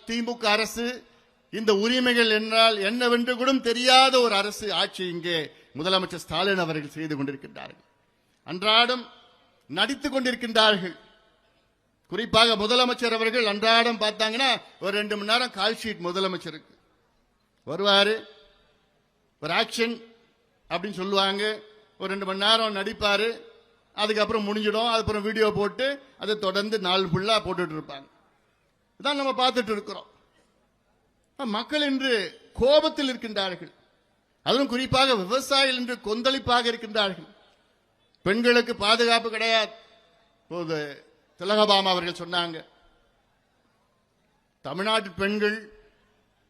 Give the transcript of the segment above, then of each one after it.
திமுக அரசு இந்த உரிமைகள் என்றால் என்னவென்று கூட தெரியாத ஒரு அரசு ஆட்சி இங்கே முதலமைச்சர் ஸ்டாலின் அவர்கள் செய்து கொண்டிருக்கின்றார்கள். அன்றாடம் நடித்துக் கொண்டிருக்கின்றார்கள். குறிப்பாக முதலமைச்சர் அவர்கள் அன்றாடம் பார்த்தாங்கன்னா ஒரு 2 மணி நேரம் கால் ஷீட் முதலமைச்சருக்கு வருவாரு, ஒரு ஆக்ஷன் அப்படின்னு சொல்லுவாங்க, ஒரு 2 மணி நேரம் நடிப்பாரு, அதுக்கப்புறம் முடிஞ்சிடும், அதுக்கப்புறம் வீடியோ போட்டு அதை தொடர்ந்து நாள் ஃபுல்லா போட்டுட்டு இருப்பாங்க. இதான் நம்ம பார்த்துட்டு இருக்கிறோம். மக்கள் இன்று கோபத்தில் இருக்கின்றார்கள். அதுவும் குறிப்பாக விவசாயிகள் இன்று கொந்தளிப்பாக இருக்கின்றார்கள். பெண்களுக்கு பாதுகாப்பு கிடையாது. இப்போது திலகபாமா அவர்கள் சொன்னாங்க, தமிழ்நாட்டு பெண்கள்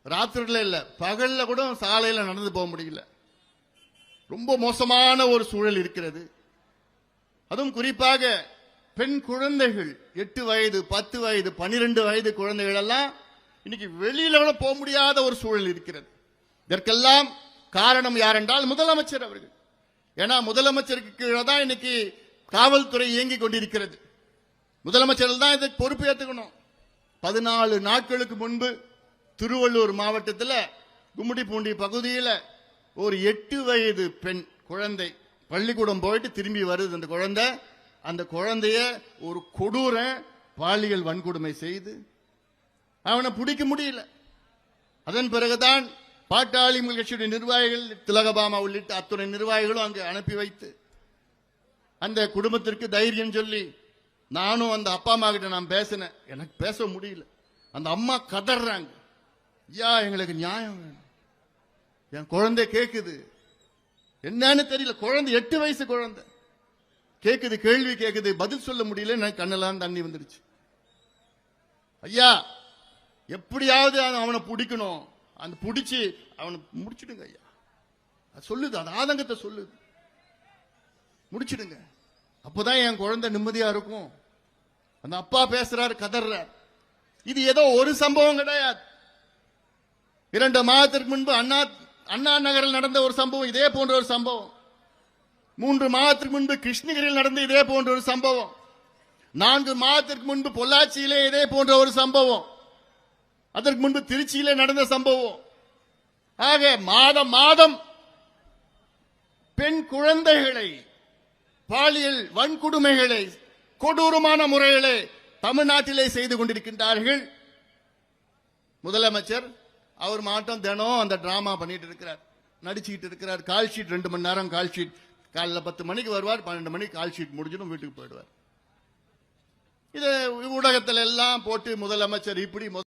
ராத்திரில இல்ல பகல்ல கூட சாலையில நடந்து போக முடியல. ரொம்ப மோசமான ஒரு சூழல் இருக்கிறது. அதுவும் குறிப்பாக பெண் குழந்தைகள் 8 வயது 10 வயது 12 வயது குழந்தைகள் எல்லாம் இன்னைக்கு வெளியில கூட போக முடியாத ஒரு சூழல் இருக்கிறது. இதற்கெல்லாம் காரணம் யார் என்றால் முதலமைச்சர் அவர்கள். ஏன்னா முதலமைச்சருக்கு கீழே தான் இன்னைக்கு காவல்துறை இயங்கிக் கொண்டிருக்கிறது. முதலமைச்சர் தான் இதுக்கு பொறுப்பு ஏற்றுக்கணும். 14 நாட்களுக்கு முன்பு திருவள்ளூர் மாவட்டத்தில் கும்மிடிப்பூண்டி பகுதியில் ஒரு 8 வயது பெண் குழந்தை பள்ளிக்கூடம் போயிட்டு திரும்பி வருது. அந்த குழந்தைய ஒரு கொடூர பாலியல் வன்கொடுமை செய்து அவனை பிடிக்க முடியல. அதன் பிறகுதான் பாட்டாளி கட்சியுடைய நிர்வாகிகள் திலகபாமா உள்ளிட்ட அத்துணை நிர்வாகிகளும் அங்கு அனுப்பி வைத்து அந்த குடும்பத்திற்கு தைரியம் சொல்லி, நானும் அந்த அப்பா அம்மா கிட்ட நான் பேசினேன், எனக்கு பேச முடியல. அந்த அம்மா கதறாங்க, ஐயா எங்களுக்கு நியாயம் வேணும், என் குழந்தை கேக்குது, என்னன்னு தெரியல, குழந்தை 8 வயசு குழந்தை கேக்குது, கேள்வி கேக்குது, பதில் சொல்ல முடியல, எனக்கு கண்ணெல்லாம் தண்ணி வந்துருச்சு. ஐயா எப்படியாவது அவனை பிடிக்கணும், அந்த பிடிச்சி அவனை முடிச்சிடுங்க ஐயா, சொல்லுது, அந்த ஆதங்கத்தை சொல்லுது, முடிச்சிடுங்க, அப்பதான் என் குழந்தை நிம்மதியா இருக்கும். அந்த அப்பா பேசுறாரு, கதறார். இது ஏதோ ஒரு சம்பவம் கிடையாது. 2 மாதத்திற்கு முன்பு அண்ணா நகரில் நடந்த ஒரு சம்பவம், இதே போன்ற ஒரு சம்பவம். 3 மாதத்திற்கு முன்பு கிருஷ்ணகிரியில் நடந்த இதே போன்ற ஒரு சம்பவம். 4 மாதத்திற்கு முன்பு பொள்ளாச்சியிலே இதே போன்ற ஒரு சம்பவம். அதற்கு முன்பு திருச்சியிலே நடந்த சம்பவம். ஆக மாதம் பெண் குழந்தைகளை பாலியல் வன்கொடுமைகளை கொடூரமான முறைகளை தமிழ்நாட்டிலே செய்து கொண்டிருக்கின்றார்கள். முதலமைச்சர் அவர் மாட்டம் தினம் அந்த டிராமா பண்ணிட்டு இருக்கிறார், நடிச்சுக்கிட்டு இருக்கிறார். கால் ஷீட் 2 மணி நேரம் கால் ஷீட். காலைல 10 மணிக்கு வருவார், 12 மணிக்கு கால் ஷீட் முடிஞ்சிடும், வீட்டுக்கு போயிடுவார். இது ஊடகத்தில் எல்லாம் போட்டு முதலமைச்சர் இப்படி